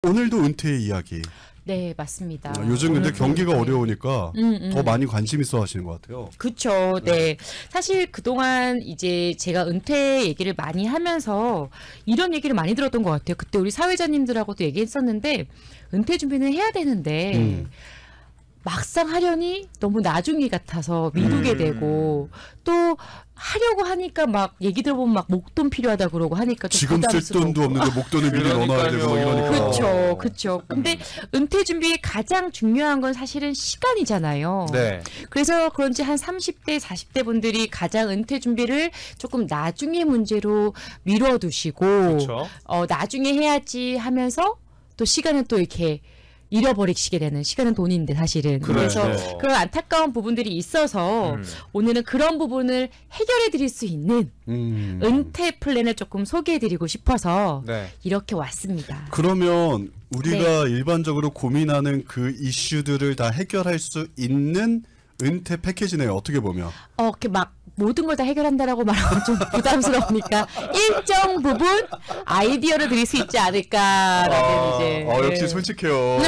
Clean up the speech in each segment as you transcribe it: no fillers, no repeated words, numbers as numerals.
오늘도 은퇴 이야기. 네, 맞습니다. 요즘 근데 경기가 은퇴. 어려우니까 더 많이 관심 있어 하시는 것 같아요. 그쵸. 네. 사실 그동안 이제 제가 은퇴 얘기를 많이 하면서 이런 얘기를 많이 들었던 것 같아요. 그때 우리 사회자님들하고도 얘기했었는데 은퇴 준비는 해야 되는데 막상 하려니 너무 나중이 같아서 미루게 되고 또 하려고 하니까 막 얘기 들어보면 막 목돈 필요하다 그러고 하니까 좀 지금 쓸 부담스러워. 돈도 없는데 목돈을 미리 넣어놔야 되고 뭐 이러니까. 그렇죠, 그렇죠. 근데 은퇴 준비의 가장 중요한 건 사실은 시간이잖아요. 네. 그래서 그런지 한 30대, 40대 분들이 가장 은퇴 준비를 조금 나중에 문제로 미뤄두시고, 그렇죠. 나중에 해야지 하면서 또 시간은 또 이렇게 잃어버리시게 되는, 시간은 돈인데 사실은. 그렇죠. 그래서 그런 안타까운 부분들이 있어서 오늘은 그런 부분을 해결해 드릴 수 있는 은퇴 플랜을 조금 소개해 드리고 싶어서 네. 이렇게 왔습니다. 그러면 우리가 일반적으로 고민하는 그 이슈들을 다 해결할 수 있는 은퇴 패키지네요. 어떻게 보면. 이렇게 막 모든 걸 다 해결한다라고 말하면 좀 부담스러우니까 일정 부분 아이디어를 드릴 수 있지 않을까라는 이제. 역시 솔직해요.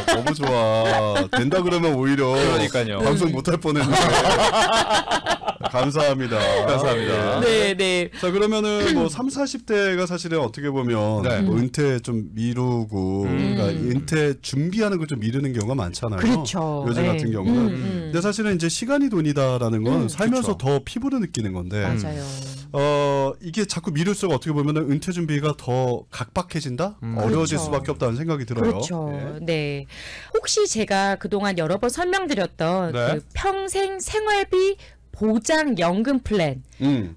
너무 좋아. 된다 그러면 오히려 그러니까요. 방송 못할 뻔했는데. 감사합니다. 감사합니다. 네, 네. 자, 그러면은 뭐 3, 40대가 사실은 어떻게 보면 네. 뭐 은퇴 좀 미루고 그러니까 은퇴 준비하는 걸 좀 미루는 경우가 많잖아요. 그렇죠. 요즘 네. 같은 경우는. 근데 사실은 이제 시간이 돈이다라는 건 살면서 그쵸. 더 피부로 느끼는 건데 맞아요. 이게 자꾸 미룰수록 어떻게 보면은 은퇴 준비가 더 각박해진다? 어려워질 그렇죠. 수밖에 없다는 생각이 들어요. 그렇죠. 네. 혹시 제가 그동안 여러 번 설명드렸던 네. 그 평생 생활비 보장 연금 플랜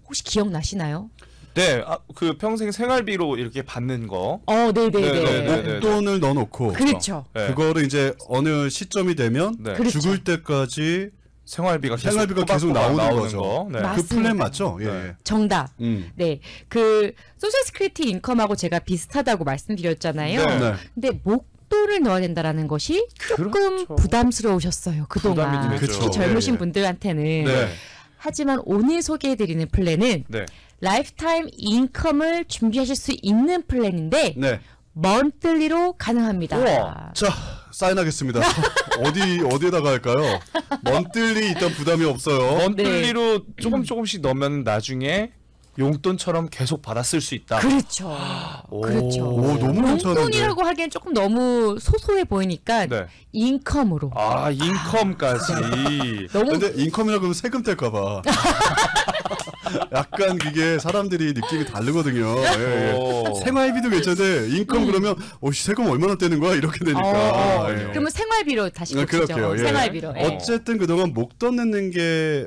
혹시 기억나시나요? 네, 그 평생 생활비로 이렇게 받는 거. 네네네. 목돈을 넣어놓고 그렇죠. 네. 그거를 이제 어느 시점이 되면 네. 그렇죠. 죽을 때까지 생활비가 계속 나오는 거죠. 거. 네. 맞- 그 플랜 맞습니다. 맞죠? 예. 네. 정답. 음. 네. 그 소셜 시큐리티 인컴하고 제가 비슷하다고 말씀드렸잖아요. 네. 네. 근데 목돈을 넣어야 된다는 것이 조금 그렇죠. 부담스러우셨어요. 그동안. 부담이 되죠. 특히 젊으신 네. 분들한테는. 네. 하지만 오늘 소개해드리는 플랜은 네. 라이프타임 인컴을 준비하실 수 있는 플랜인데 네. 먼틀리로 가능합니다. 우와. 자, 사인하겠습니다. 어디에다가 할까요? 먼틀리 일단 부담이 없어요. 먼틀리로 조금씩 넣으면 나중에 용돈처럼 계속 받아 쓸 수 있다. 그렇죠. 그렇죠. 오, 너무 괜찮은데. 용돈이라고 하기엔 조금 너무 소소해 보이니까 네. 인컴으로. 인컴까지. 너무 근데 인컴이라 그러면 세금 뗄까봐. 약간 그게 사람들이 느낌이 다르거든요. 예, 예. 오. 생활비도 괜찮은데 인컴 그러면 세금 얼마나 떼는 거야? 이렇게 되니까. 예. 그러면 생활비로 다시 고치죠. 그렇게요. 예. 생활비로. 예. 어쨌든 그동안 목돈 넣는 게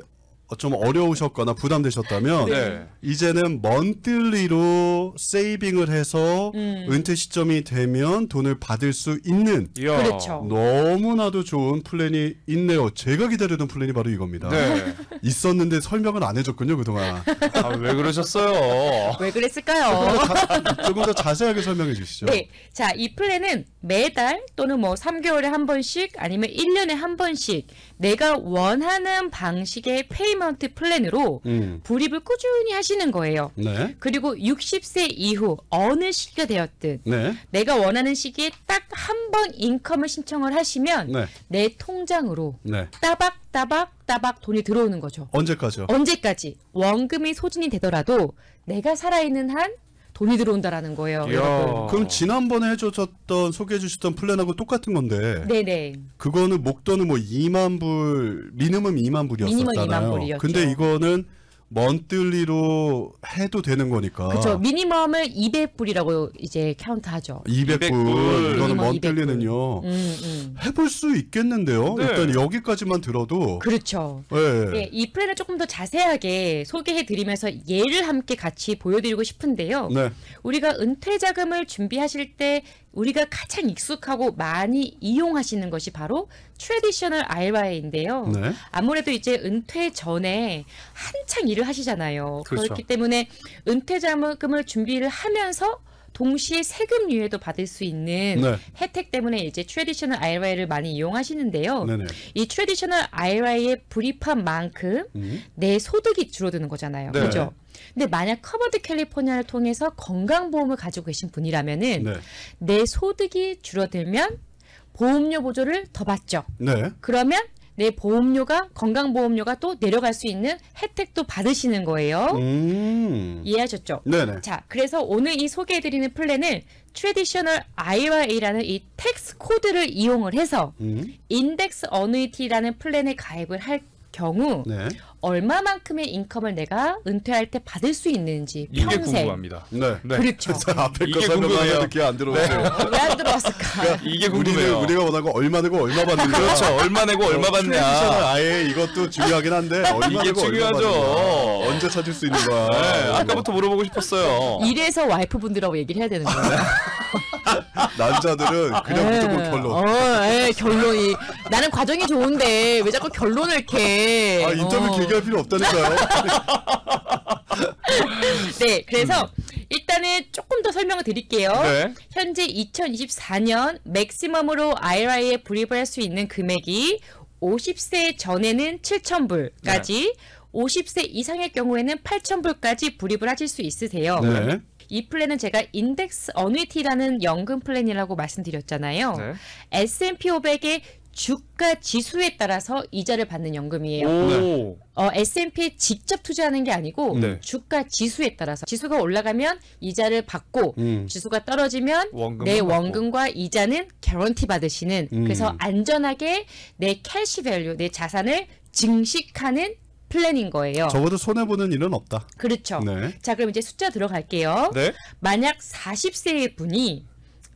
좀 어려우셨거나 부담되셨다면 네. 이제는 먼틀리로 세이빙을 해서 은퇴 시점이 되면 돈을 받을 수 있는 이야. 그렇죠. 너무나도 좋은 플랜이 있네요. 제가 기다리던 플랜이 바로 이겁니다. 네. 있었는데 설명을 안 해줬군요, 그동안. 왜 그러셨어요? 왜 그랬을까요? 조금 더 자세하게 설명해 주시죠. 네. 자, 이 플랜은 매달 또는 뭐 3개월에 한 번씩 아니면 1년에 한 번씩 내가 원하는 방식의 페이먼트 플랜으로 불입을 꾸준히 하시는 거예요. 네. 그리고 60세 이후 어느 시기가 되었든 네. 내가 원하는 시기에 딱 한 번 인컴을 신청을 하시면 네. 내 통장으로 네. 따박 돈이 들어오는 거죠. 언제까지요? 언제까지 원금이 소진이 되더라도 내가 살아있는 한 돈이 들어온다라는 거예요. 이야. 여러분. 그럼 지난번에 해주셨던 소개해 주셨던 플랜하고 똑같은 건데 네네. 그거는 목돈은 뭐 2만 불 미니멈 2만 불이었었잖아요. 미니멈 2만 불이었죠. 근데 이거는 먼틀리로 해도 되는 거니까. 그렇죠. 미니멈을 200불이라고 이제 카운트하죠. 200불 200불. 이거는 미니멈 먼틀리는요. 해볼 수 있겠는데요. 네. 일단 여기까지만 들어도. 그렇죠. 네. 네, 이 플랜을 조금 더 자세하게 소개해드리면서 예를 함께 같이 보여드리고 싶은데요. 네. 우리가 은퇴 자금을 준비하실 때 우리가 가장 익숙하고 많이 이용하시는 것이 바로 트래디셔널 IRA인데요. 네. 아무래도 이제 은퇴 전에 한창 일을 하시잖아요. 그렇죠. 그렇기 때문에 은퇴 자금을 준비를 하면서 동시에 세금 유예도 받을 수 있는 네. 혜택 때문에 이제 트래디셔널 IRA를 많이 이용하시는데요. 네네. 이 트래디셔널 IRA에 불입한 만큼 내 소득이 줄어드는 거잖아요. 네. 그죠? 근데 만약 커버드 캘리포니아를 통해서 건강보험을 가지고 계신 분이라면은 네. 내 소득이 줄어들면 보험료 보조를 더 받죠. 네. 그러면 내 보험료가 건강보험료가 또 내려갈 수 있는 혜택도 받으시는 거예요. 이해하셨죠? 네네. 자, 그래서 오늘 이 소개해드리는 플랜은 트래디셔널 IRA라는 이 텍스 코드를 이용을 해서 인덱스 어누이티라는 플랜에 가입을 할 경우 네. 얼마만큼의 인컴을 내가 은퇴할 때 받을 수 있는지 이게 평생. 궁금합니다. 네. 네. 그렇죠. 앞에 거 이게 설명하면 궁금해요. 이렇게 안 들어오세요. 왜 안 들어왔을까? 이게 궁금해요. 우리가 원하고 얼마 내고 얼마 받는 거. 그렇죠. 얼마 내고 얼마 트래디셔널 받냐. 아예 이것도 중요하긴 한데 얼마 이게 내고 얼마 중요하죠. 받는 거야. 언제 찾을 수 있는 거야. 네, 아까부터 물어보고 싶었어요. 이래서 와이프분들하고 얘기를 해야 되는 거예요. 남자들은 그냥 무조건 결론. 결론이. 나는 과정이 좋은데 왜 자꾸 결론을 캐. 아, 인터뷰 길게 할 필요 없다니까요. 네, 그래서 일단은 조금 더 설명을 드릴게요. 네. 현재 2024년 맥시멈으로 IRA에 불입을 할 수 있는 금액이 50세 전에는 7,000불까지, 50세 이상의 경우에는 8,000불까지 불입을 하실 수 있으세요. 네. 이 플랜은 제가 인덱스 어누이티라는 연금 플랜이라고 말씀드렸잖아요. 네. S&P 500의 주가 지수에 따라서 이자를 받는 연금이에요. 오. S&P에 직접 투자하는 게 아니고 네. 주가 지수에 따라서 지수가 올라가면 이자를 받고 지수가 떨어지면 원금을 내 받고. 원금과 이자는 개런티 받으시는 그래서 안전하게 내 캐시 밸류, 내 자산을 증식하는 플랜인 거예요. 적어도 손해보는 일은 없다. 그렇죠. 네. 자, 그럼 이제 숫자 들어갈게요. 네. 만약 40세의 분이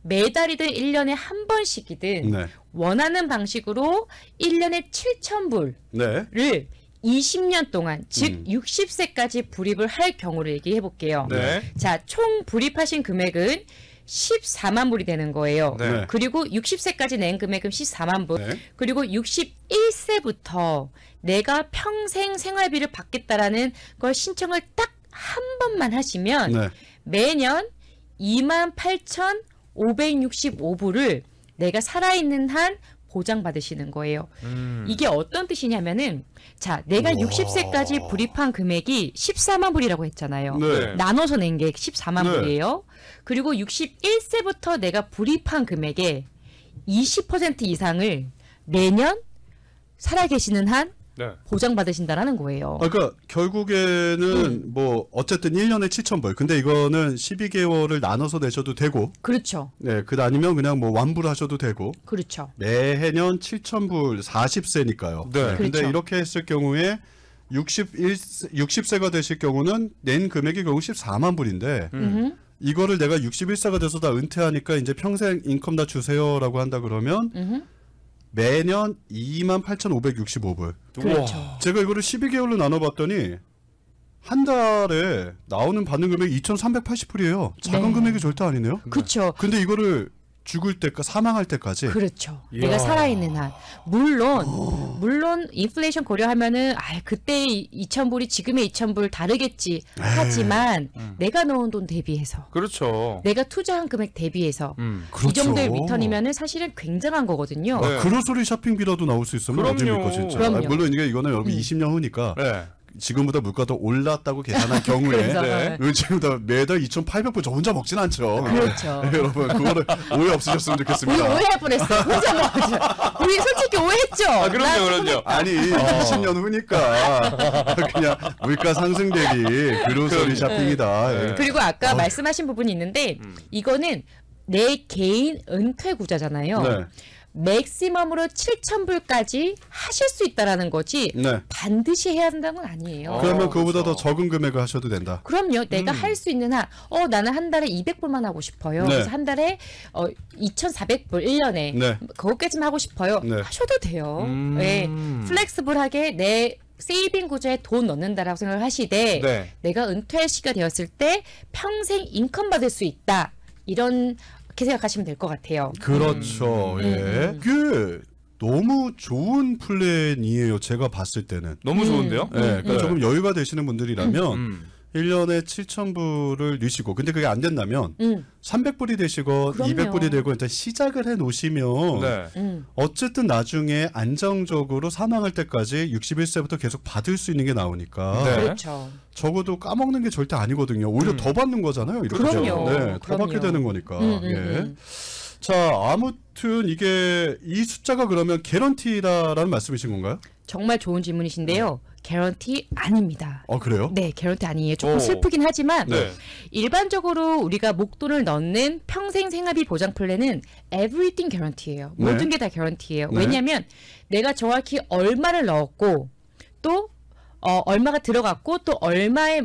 매달이든 1년에 한 번씩이든 네. 원하는 방식으로 1년에 7,000불을 네. 20년 동안, 즉 60세까지 불입을 할 경우를 얘기해 볼게요. 네. 자, 총 불입하신 금액은 14만 불이 되는 거예요. 네. 그리고 60세까지 낸 금액은 14만 불. 네. 그리고 61세부터 내가 평생 생활비를 받겠다라는 걸 신청을 딱 한 번만 하시면 네. 매년 28,565불을 내가 살아있는 한 보장받으시는 거예요. 이게 어떤 뜻이냐면은 자, 내가 60세까지 불입한 금액이 14만 불이라고 했잖아요. 네. 나눠서 낸 게 14만 네. 불이에요. 그리고 61세부터 내가 불입한 금액의 20% 이상을 매년 살아계시는 한 네. 보장받으신다라는 거예요. 그러니까 결국에는 뭐 어쨌든 1년에 7,000불. 근데 이거는 12개월을 나눠서 내셔도 되고, 그렇죠. 네, 그 아니면 그냥 뭐 완불하셔도 되고, 그렇죠. 매해년 7,000불 40세니까요. 네. 근데 그렇죠. 이렇게 했을 경우에 60세가 되실 경우는 낸 금액이 결국 14만 불인데 이거를 내가 61세가 돼서 다 은퇴하니까 이제 평생 인컴 다 주세요라고 한다 그러면 매년 28,565불. 그렇죠. 제가 이거를 12개월로 나눠봤더니 한 달에 나오는 받는 금액이 2,380불이에요. 작은 네. 금액이 절대 아니네요. 그렇죠. 근데 이거를 죽을 때까지 사망할 때까지 그렇죠. 이야. 내가 살아있는 한. 물론 인플레이션 고려하면은 그때 2,000불이 지금의 2,000불 다르겠지. 하지만 내가 넣은 돈 대비해서 그렇죠. 내가 투자한 금액 대비해서 그렇죠. 이 정도의 리턴이면은 사실은 굉장한 거거든요. 네. 그로소리 쇼핑비라도 나올 수 있으면 그럼요. 어딥니까 진짜. 그럼요. 물론 이거는 여러분 20년 후니까 네. 지금보다 물가도 올랐다고 계산한 경우에 그래서, 네. 지금보다 매달 2,800불 저 혼자 먹진 않죠. 그렇죠. 여러분 그거를 오해 없으셨으면 우리 좋겠습니다. 오해할 뻔했어요. 혼자 먹었죠. 우리 솔직히 오해했죠. 아, 그럼요, 그럼요. 아니 20년 후니까 그냥 물가 상승 대비 그로소리 쇼핑이다. 예. 그리고 아까 말씀하신 부분이 있는데 이거는 내 개인 은퇴 구자잖아요. 네. 맥시멈으로 7,000불까지 하실 수 있다라는 거지 네. 반드시 해야 된다는 건 아니에요. 그러면 그거보다 그렇죠. 더 적은 금액을 하셔도 된다. 그럼요. 내가 할 수 있는 한, 나는 한 달에 200불만 하고 싶어요. 네. 그래서 한 달에 2,400불 1년에 네. 그것까지만 하고 싶어요. 네. 하셔도 돼요. 네. 플렉스블하게 내 세이빙 구조에 돈 넣는다라고 생각을 하시되 네. 내가 은퇴할 시기가 되었을 때 평생 인컴 받을 수 있다. 이렇게 생각하시면 될 것 같아요. 그렇죠. 예. 그게 너무 좋은 플랜이에요. 제가 봤을 때는. 너무 좋은데요? 예, 그러니까 조금 여유가 되시는 분들이라면 1년에 7,000불을 넣으시고 근데 그게 안 된다면 300불이 되시고 그럼요. 200불이 되고 일단 시작을 해 놓으시면 네. 어쨌든 나중에 안정적으로 사망할 때까지 61세부터 계속 받을 수 있는 게 나오니까 네. 그렇죠. 적어도 까먹는 게 절대 아니거든요. 오히려 더 받는 거잖아요. 이렇게 그럼요. 되면. 네, 더 받게 그럼요. 되는 거니까. 예. 자, 아무튼 이게 이 숫자가 그러면 개런티다라는 말씀이신 건가요? 정말 좋은 질문이신데요. 개런티 아닙니다. 그래요? 네, 개런티 아니에요. 조금 오. 슬프긴 하지만 네. 일반적으로 우리가 목돈을 넣는 평생 생활비 보장 플랜은 everything 개런티예요. 네. 모든 게 다 개런티예요. 네. 왜냐하면 내가 정확히 얼마를 넣었고 또 얼마가 들어갔고 또 얼마에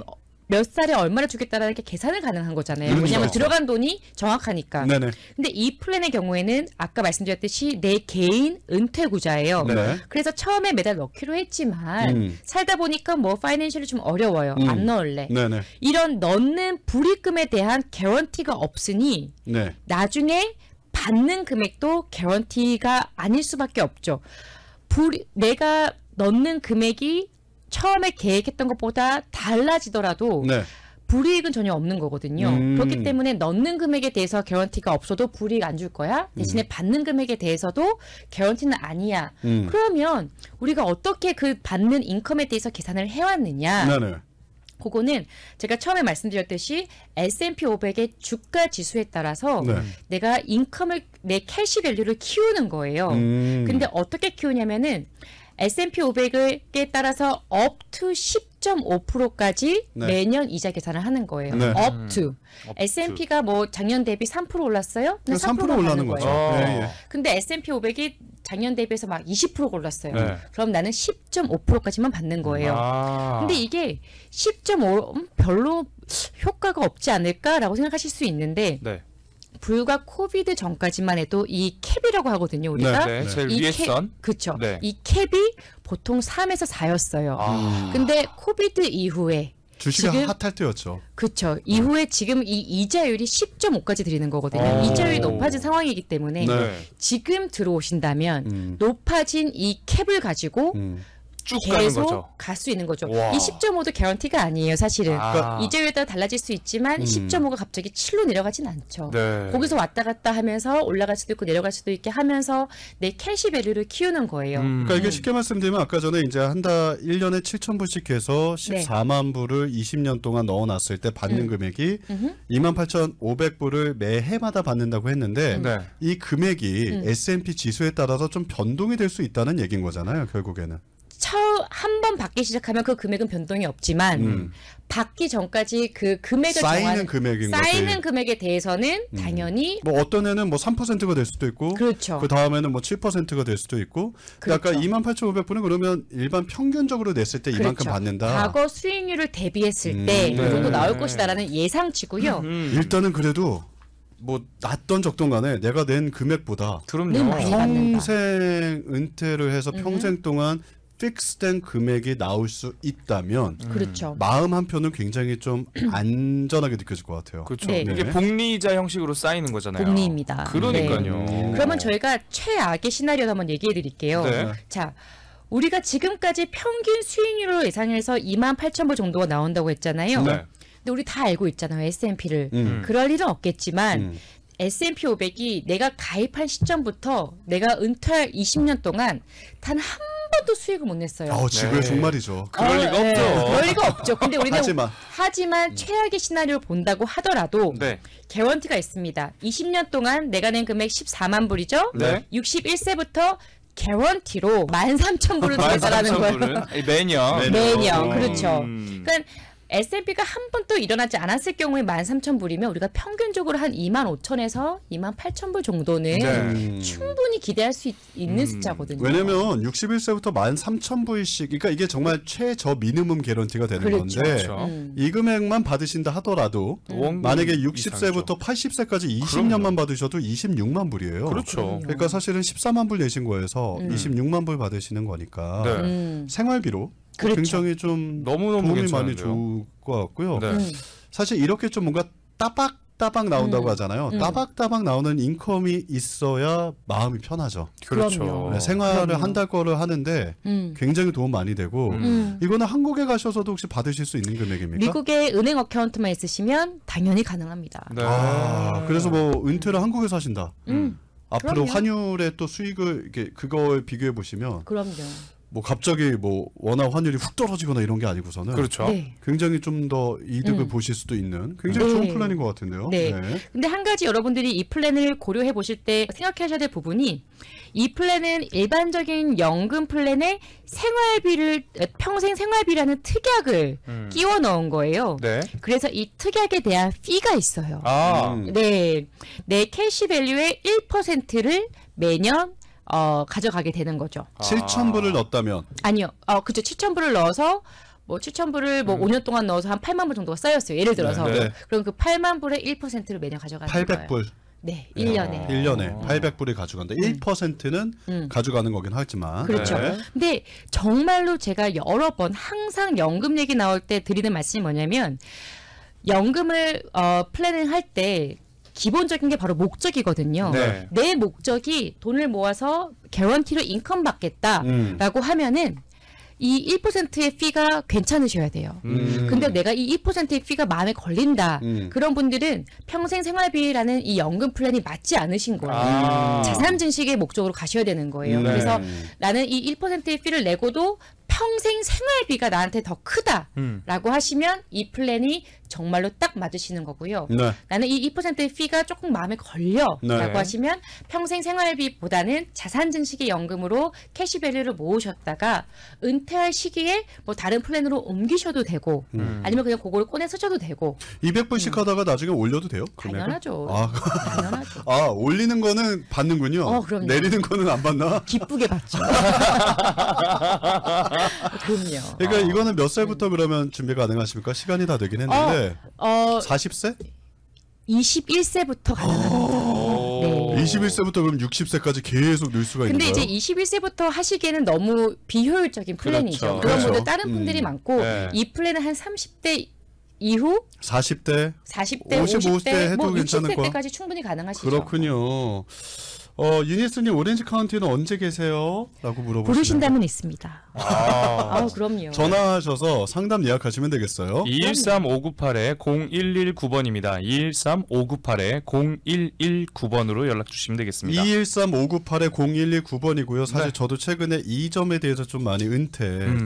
몇 살에 얼마를 주겠다라는 게 계산을 가능한 거잖아요. 그렇죠. 왜냐하면 들어간 돈이 정확하니까. 네네. 근데 이 플랜의 경우에는 아까 말씀드렸듯이 내 개인 은퇴 구자예요. 네. 그래서 처음에 매달 넣기로 했지만 살다 보니까 뭐 파이낸셜이 좀 어려워요. 안 넣을래. 네네. 이런 넣는 불입금에 대한 개런티가 없으니 네. 나중에 받는 금액도 개런티가 아닐 수밖에 없죠. 내가 넣는 금액이 처음에 계획했던 것보다 달라지더라도 네. 불이익은 전혀 없는 거거든요. 그렇기 때문에 넣는 금액에 대해서 개런티가 없어도 불이익 안 줄 거야. 대신에 받는 금액에 대해서도 개런티는 아니야. 그러면 우리가 어떻게 그 받는 인컴에 대해서 계산을 해왔느냐. 네네. 그거는 제가 처음에 말씀드렸듯이 S&P 500의 주가 지수에 따라서 네. 내가 인컴을 내 캐시 밸류를 키우는 거예요. 근데 어떻게 키우냐면은 S&P 500에 따라서 up to 10.5%까지 네. 매년 이자 계산을 하는 거예요. 네. up to. S&P가 뭐 작년 대비 3% 올랐어요? 그럼 3% 올라는 거죠. 거예요. 예, 예. 근데 S&P 500이 작년 대비해서 막 20% 올랐어요. 네. 그럼 나는 10.5%까지만 받는 거예요. 아. 근데 이게 10.5 별로 효과가 없지 않을까라고 생각하실 수 있는데 네. 불과 코비드 전까지만 해도 이 캡이라고 하거든요. 우리가 네. 제일 이 위에 캡- 선. 그렇죠. 네. 이 캡이 보통 3에서 4였어요. 아. 근데 코비드 이후에 주식이 지금- 핫할 때였죠. 그렇죠. 이후에 지금 이 이자율이 10.5까지 드리는 거거든요. 오. 이자율이 높아진 상황이기 때문에 네. 지금 들어오신다면 높아진 이 캡을 가지고 쭉 가는 계속 거죠. 갈 수 있는 거죠. 와. 이 10.5도 개런티가 아니에요, 사실은. 아. 이자율에 따라 달라질 수 있지만 10.5가 갑자기 7로 내려가진 않죠. 네. 거기서 왔다 갔다 하면서 올라갈 수도 있고 내려갈 수도 있게 하면서 내 캐시 밸류를 키우는 거예요. 그러니까 이게 쉽게 말씀드리면 아까 전에 이제 한 달 1년에 7,000불씩 해서 네. 14만 불을 20년 동안 넣어놨을 때 받는 금액이 28,500불을 매해마다 받는다고 했는데 네. 이 금액이 S&P 지수에 따라서 좀 변동이 될 수 있다는 얘기인 거잖아요. 결국에는. 한 번 받기 시작하면 그 금액은 변동이 없지만 받기 전까지 그 금액을 쌓이는 정하는 금액인 쌓이는 거지. 금액에 대해서는 당연히 뭐 어떤 애는 뭐 3%가 될 수도 있고 그렇죠. 그 다음에는 뭐 7%가 될 수도 있고 근데 아까 그렇죠. 28,500불은 그러면 일반 평균적으로 냈을 때 이만큼 그렇죠. 받는다. 과거 수익률을 대비했을 때 이 네. 정도 나올 것이다라는 예상치고요. 일단은 그래도 뭐 낮던 적던 간에 내가 낸 금액보다 그럼요. 는 많이 받는다. 평생 은퇴를 해서 평생 동안 픽스된 금액이 나올 수 있다면 그렇죠. 마음 한편은 굉장히 좀 안전하게 느껴질 것 같아요. 그렇죠. 네. 이게 복리이자 형식으로 쌓이는 거잖아요. 복리입니다. 그러니까요. 네. 그러면 저희가 최악의 시나리오를 한번 얘기해 드릴게요. 네. 자, 우리가 지금까지 평균 수익률로 예상해서 28,000불 정도가 나온다고 했잖아요. 네. 근데 우리 다 알고 있잖아요. S&P를. 음. 그럴 일은 없겠지만 S&P 500이 내가 가입한 시점부터 내가 은퇴할 20년 동안 단 한 번도 수익을 못 냈어요. 지구의 네. 종말이죠. 그럴 리가 네. 없죠. 그럴 리가 없죠. 근데 우리는 하지만. 최악의 시나리오를 본다고 하더라도 네. 개런티가 있습니다. 20년 동안 내가 낸 금액 14만 불이죠. 네. 61세부터 개런티로 13,000불을 주겠다라는 거예요. 13,000불은 매년. 매년. 그렇죠. 음. 그러니까 S&P가 한 번도 일어나지 않았을 경우에 13,000불이면 우리가 평균적으로 한 25,000에서 28,000불 정도는 네. 충분히 기대할 수 있는 숫자거든요. 왜냐면 61세부터 13,000불씩 그러니까 이게 정말 최저 미니멈 개런티가 되는 그렇죠. 건데 그렇죠. 이 금액만 받으신다 하더라도 원금 만약에 이상이죠. 60세부터 80세까지 20년만 받으셔도 26만 불이에요. 그렇죠. 그러니까 사실은 14만 불 내신 거에서 26만 불 받으시는 거니까 네. 생활비로 그렇죠. 굉장히 좀 너무너무 도움이 괜찮은데요. 많이 줄 것 같고요. 네. 사실 이렇게 좀 뭔가 따박따박 나온다고 하잖아요. 음. 따박따박 나오는 인컴이 있어야 마음이 편하죠. 그렇죠. 그럼요. 네, 생활을 그럼요. 한 달 거를 하는데 음. 굉장히 도움 많이 되고 음. 이거는 한국에 가셔서도 혹시 받으실 수 있는 금액입니까? 미국의 은행 어카운트만 있으시면 당연히 가능합니다. 네. 아, 그래서 뭐 은퇴를 한국에서 하신다. 앞으로 그럼요. 환율의 또 수익을 이렇게 그걸 비교해 보시면 그럼요. 뭐 갑자기 뭐 원화 환율이 훅 떨어지거나 이런 게 아니고서는 그렇죠. 네. 굉장히 좀 더 이득을 보실 수도 있는 굉장히 네. 좋은 플랜인 것 같은데요. 네. 근데 한 가지 여러분들이 이 플랜을 고려해 보실 때 생각하셔야 될 부분이 이 플랜은 일반적인 연금 플랜에 생활비를 평생 생활비라는 특약을 끼워 넣은 거예요. 네. 그래서 이 특약에 대한 피가 있어요. 아. 네. 내 캐시밸류의 1%를 매년 가져가게 되는 거죠. 7,000불을 넣었다면 아니요. 그죠. 7,000불을 넣어서 뭐 7,000불을 뭐 5년 동안 넣어서 한 8만 불 정도가 쌓였어요. 예를 들어서. 네, 네. 그럼 그 8만 불의 1%를 매년 가져가는 거예요. 800불 네. 1년에. 1년에 800불이 가져간다. 1%는 가져가는 거긴 하지만 그렇죠. 네. 근데 정말로 제가 여러 번 항상 연금 얘기 나올 때 드리는 말씀이 뭐냐면 연금을 플래닝 할 때 기본적인 게 바로 목적이거든요. 네. 내 목적이 돈을 모아서 개런티로 인컴 받겠다라고 하면은 이 1%의 피가 괜찮으셔야 돼요. 근데 내가 이 2%의 피가 마음에 걸린다. 그런 분들은 평생 생활비라는 이 연금 플랜이 맞지 않으신 거예요. 아. 자산 증식의 목적으로 가셔야 되는 거예요. 네. 그래서 나는 이 1%의 피를 내고도 평생 생활비가 나한테 더 크다라고 하시면 이 플랜이 정말로 딱 맞으시는 거고요. 네. 나는 이 2%의 피가 조금 마음에 걸려라고 네. 하시면 평생 생활비보다는 자산 증식의 연금으로 캐시밸류를 모으셨다가 은퇴할 시기에 뭐 다른 플랜으로 옮기셔도 되고 아니면 그냥 그거를 꺼내 쓰셔도 되고 200불씩 하다가 나중에 올려도 돼요? 금액을? 당연하죠. 아, 당연하죠. 아, 올리는 거는 받는군요. 그럼요. 내리는 거는 안 받나? 기쁘게 받죠. 그럼요. 그러니까 이거는 몇 살부터 그러면 준비 가능하십니까? 시간이 다 되긴 했는데 40세? 21세부터 가능합니다. 네. 21세부터 그럼 60세까지 계속 늘 수가 있는 근데 거예요? 이제 21세부터 하시기에는 너무 비효율적인 플랜이죠. 그렇죠. 그런 분들 그렇죠. 다른 분들이 많고 네. 이 플랜은 한 30대 이후 40대? 40대, 55대 50대, 해도 뭐 괜찮을 60대 거야? 때까지 충분히 가능하시죠. 그렇군요. 유니스님 오렌지 카운티는 언제 계세요? 라고 물어보시네요. 부르신다면 있습니다. 아. 그럼요. 전화하셔서 상담 예약하시면 되겠어요. 213-598-0119번입니다. 213-598-0119번으로 연락 주시면 되겠습니다. 213-598-0119번이고요. 사실 네. 저도 최근에 이 점에 대해서 좀 많이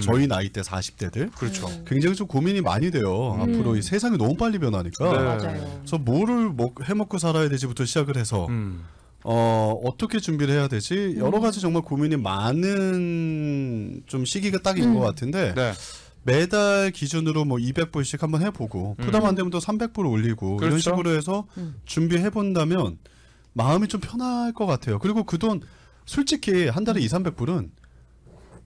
저희 나이대 40대들 그렇죠. 굉장히 좀 고민이 많이 돼요. 앞으로 이 세상이 너무 빨리 변하니까. 네. 맞아요. 그래서 뭐를 해먹고 살아야 되지부터 시작을 해서 어떻게 준비를 해야 되지? 여러 가지 정말 고민이 많은 좀 시기가 딱인 것 같은데 네. 매달 기준으로 뭐 200불씩 한번 해보고 부담 안 되면 또 300불 올리고 이런 그렇죠. 식으로 해서 준비해 본다면 마음이 좀 편할 것 같아요. 그리고 그 돈 솔직히 한 달에 200~300불은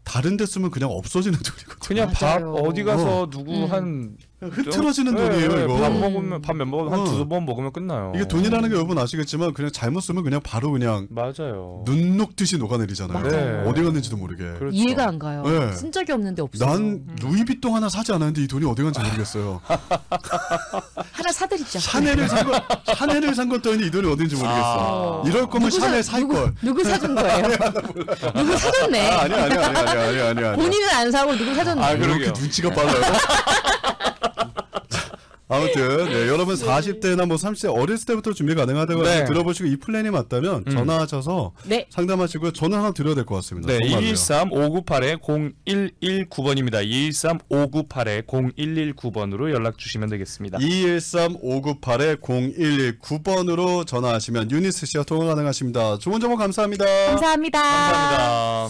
다른 데 쓰면 그냥 없어지는 돈이거든요. 그냥 밥 맞아요. 어디 가서 누구 한 흐트러지는 돈이에요, 이거. 밥 먹으면 밥 몇 번 한 두세 번 먹으면 끝나요. 이게 돈이라는 게 여러분 아시겠지만 그냥 잘못 쓰면 그냥 바로 그냥 맞아요. 눈 녹듯이 녹아내리잖아요. 맞아요. 어디 갔는지도 모르게. 그렇죠. 이해가 안 가요. 네. 쓴 적이 없는데 없어요. 난 루이비통 하나 사지 않았는데 이 돈이 어디 간지 모르겠어요. 하나 사드리죠. 샤넬을 산 것 때문에 이 돈이 어딘지 모르겠어. 이럴 거면 샤넬 살 걸. 누구 사준 거예요? 누구 사줬네. 아니야. 본인은 안 사고 누구 사줬네. 아, 그러게요. 그렇게 눈치가 빨라요. 아무튼 네, 여러분 40대나 뭐 30대 어렸을 때부터 준비 가능하다고 네. 들어보시고 이 플랜이 맞다면 전화하셔서 네. 상담하시고요. 전화 하나 드려야 될 것 같습니다. 네, 정말로요. 213-598-0119번입니다. 213-598-0119번으로 연락 주시면 되겠습니다. 213-598-0119번으로 전화하시면 유니스 씨와 통화 가능하십니다. 좋은 정보 감사합니다. 감사합니다. 감사합니다.